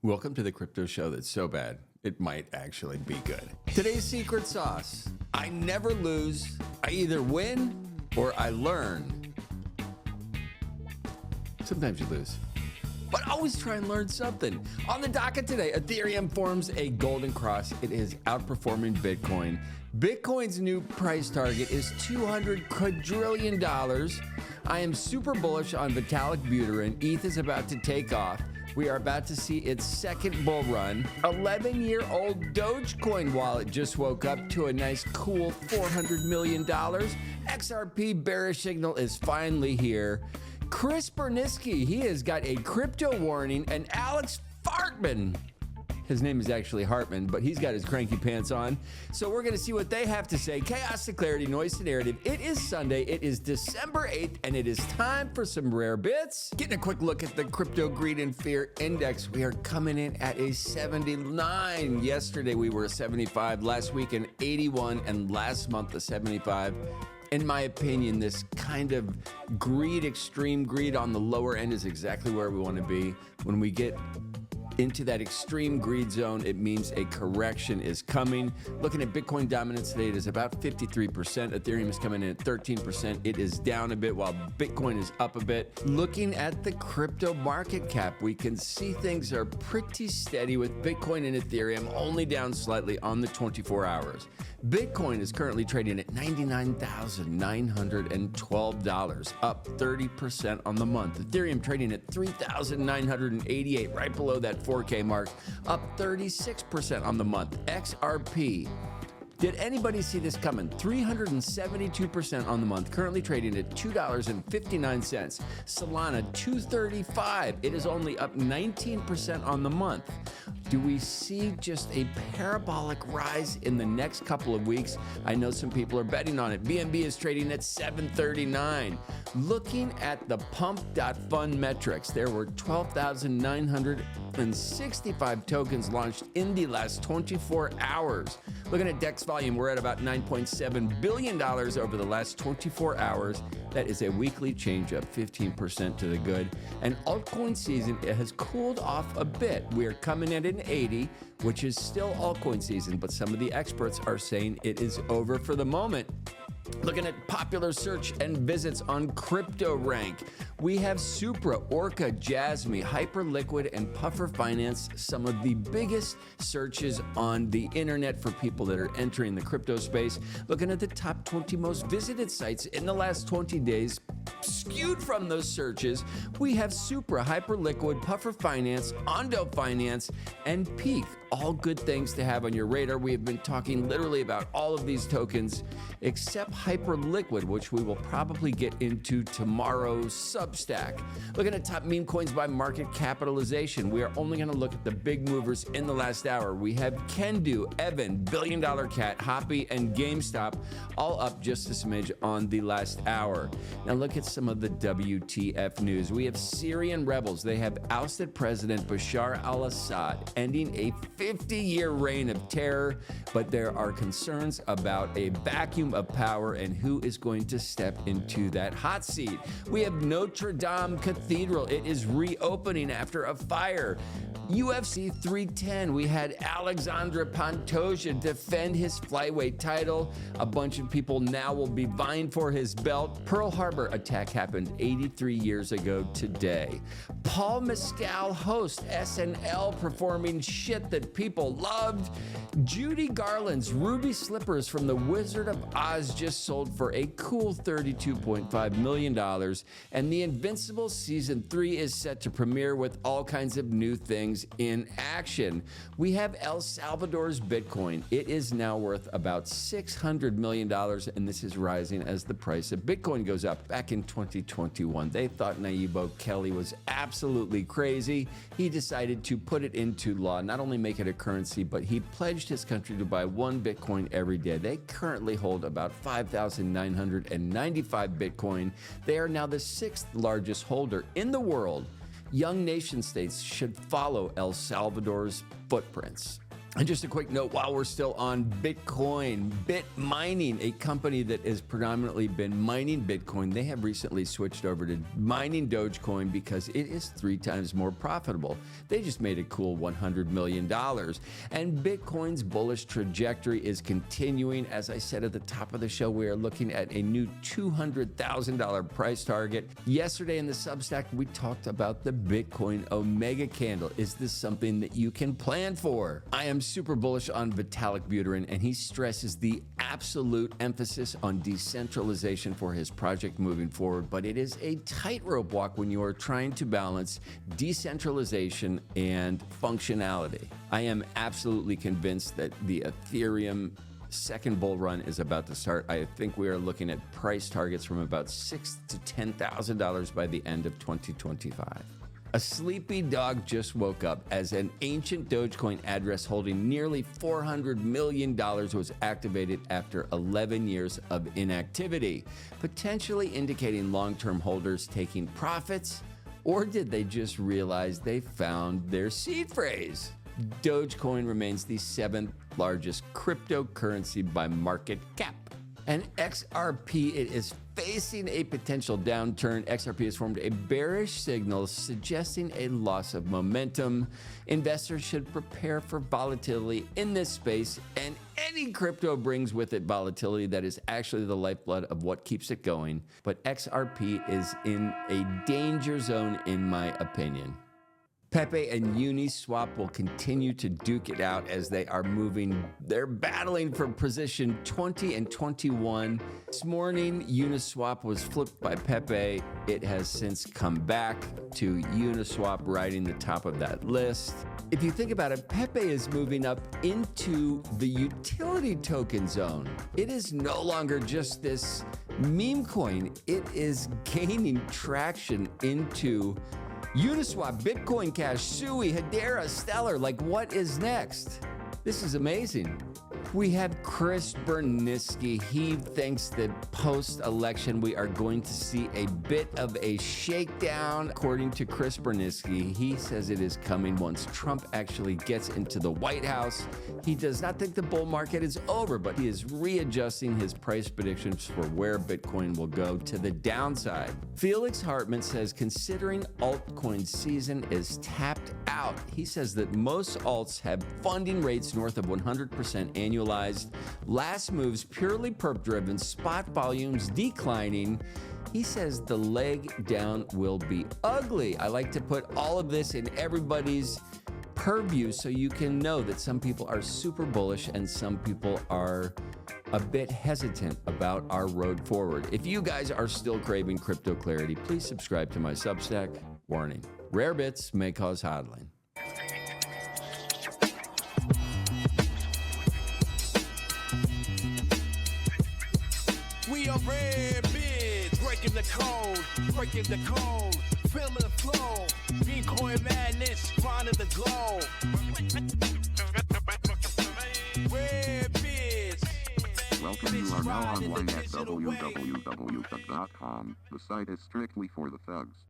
Welcome to the crypto show that's so bad, it might actually be good. Today's secret sauce. I never lose. I either win or I learn. Sometimes you lose, but always try and learn something. On the docket today, Ethereum forms a golden cross. It is outperforming Bitcoin. Bitcoin's new price target is $200 quadrillion. I am super bullish on Vitalik Buterin. ETH is about to take off. We are about to see its second bull run. 11-year-old Dogecoin wallet just woke up to a nice cool $400 million. XRP bearish signal is finally here. Chris Burniske, he has got a crypto warning, and Felix Hartmann, his name is actually Hartmann, but he's got his cranky pants on. So we're going to see what they have to say. Chaos to clarity, noise to narrative. It is Sunday. It is December 8th, and it is time for some rare bits. Getting a quick look at the crypto greed and fear index. We are coming in at a 79. Yesterday we were a 75. Last week an 81, and last month a 75. In my opinion, this kind of greed, extreme greed on the lower end is exactly where we want to be. When we get into that extreme greed zone, it means a correction is coming. Looking at Bitcoin dominance today, it is about 53%. Ethereum is coming in at 13%. It is down a bit while Bitcoin is up a bit. Looking at the crypto market cap, we can see things are pretty steady with Bitcoin and Ethereum only down slightly on the 24 hours. Bitcoin is currently trading at $99,912, up 30% on the month. Ethereum trading at $3,988, right below that 4K mark, up 36% on the month. XRP. Did anybody see this coming? 372% on the month, currently trading at $2.59. Solana, $235. It is only up 19% on the month. Do we see just a parabolic rise in the next couple of weeks? I know some people are betting on it. BNB is trading at $739. Looking at the pump.fund metrics, there were 12,965 tokens launched in the last 24 hours. Looking at DEX volume, we're at about $9.7 billion over the last 24 hours. That is a weekly change of 15% to the good. And altcoin season, it has cooled off a bit. We are coming in at an 80, which is still altcoin season, but some of the experts are saying it is over for the moment. Looking at popular search and visits on CryptoRank, we have Supra, Orca, Jasmy, Hyperliquid, and Puffer Finance, some of the biggest searches on the internet for people that are entering the crypto space. Looking at the top 20 most visited sites in the last 20 days, skewed from those searches, we have Supra, Hyperliquid, Puffer Finance, Ondo Finance, and Peak. All good things to have on your radar. We have been talking literally about all of these tokens except Hyperliquid, which we will probably get into tomorrow's Substack. Looking at top meme coins by market capitalization, we are only going to look at the big movers in the last hour. We have Kendu, Evan, Billion Dollar Cat, Hoppy, and GameStop all up just a smidge on the last hour. Now look at some of the WTF news. We have Syrian rebels. They have ousted President Bashar al-Assad, ending a 50-year reign of terror, but there are concerns about a vacuum of power and who is going to step into that hot seat. We have Notre Dame Cathedral. It is reopening after a fire. UFC 310, we had Alexandre Pantoja defend his flyweight title. A bunch of people now will be vying for his belt. Pearl Harbor attack happened 83 years ago today. Paul Mescal host SNL performing shit that people loved. Judy Garland's ruby slippers from the Wizard of Oz just sold for a cool $32.5 million. And The Invincible Season 3 is set to premiere with all kinds of new things in action. We have El Salvador's Bitcoin. It is now worth about $600 million, and this is rising as the price of Bitcoin goes up. Back in 2021, they thought Nayib Bukele was absolutely crazy. He decided to put it into law, not only make it a currency, but he pledged his country to buy one Bitcoin every day. They currently hold about 5,995 Bitcoin. They are now the 6th largest holder in the world. Young nation states should follow El Salvador's footprints. And just a quick note, while we're still on Bitcoin, Bit Mining, a company that has predominantly been mining Bitcoin, they have recently switched over to mining Dogecoin because it is 3 times more profitable. They just made a cool $100 million. And Bitcoin's bullish trajectory is continuing. As I said at the top of the show, we are looking at a new $200,000 price target. Yesterday in the Substack, we talked about the Bitcoin Omega candle. Is this something that you can plan for? I am super bullish on Vitalik Buterin, and he stresses the absolute emphasis on decentralization for his project moving forward, but it is a tightrope walk when you are trying to balance decentralization and functionality. I am absolutely convinced that the Ethereum second bull run is about to start. I think we are looking at price targets from about $6,000 to $10,000 by the end of 2025. A sleepy dog just woke up as an ancient Dogecoin address holding nearly $400 million was activated after 11 years of inactivity, potentially indicating long-term holders taking profits, or did they just realize they found their seed phrase? Dogecoin remains the 7th largest cryptocurrency by market cap. And XRP, it is facing a potential downturn. XRP has formed a bearish signal suggesting a loss of momentum. Investors should prepare for volatility in this space, and any crypto brings with it volatility that is actually the lifeblood of what keeps it going. But XRP is in a danger zone, in my opinion. Pepe and Uniswap will continue to duke it out as they are moving. They're battling for position 20 and 21. This morning, Uniswap was flipped by Pepe. It has since come back to Uniswap riding the top of that list. If you think about it, Pepe is moving up into the utility token zone. It is no longer just this meme coin. It is gaining traction into Uniswap, Bitcoin Cash, Sui, Hedera, Stellar. Like, what is next? This is amazing. We have Chris Burniske. He thinks that post-election we are going to see a bit of a shakedown. According to Chris Burniske, he says it is coming once Trump actually gets into the White House. He does not think the bull market is over, but he is readjusting his price predictions for where Bitcoin will go to the downside. Felix Hartmann says considering altcoin season is tapped out. He says that most alts have funding rates north of 100% annualized. Last moves purely perp driven, spot volumes declining. He says the leg down will be ugly. I like to put all of this in everybody's purview so you can know that some people are super bullish and some people are a bit hesitant about our road forward. If you guys are still craving crypto clarity, please subscribe to my Substack. Warning, rare bits may cause hodling. We are rare bids, breaking the code, feeling the flow, Bitcoin madness, finding the glow. Rare bids. Welcome, you are now online at www.dogecoin.com. The site is strictly for the thugs.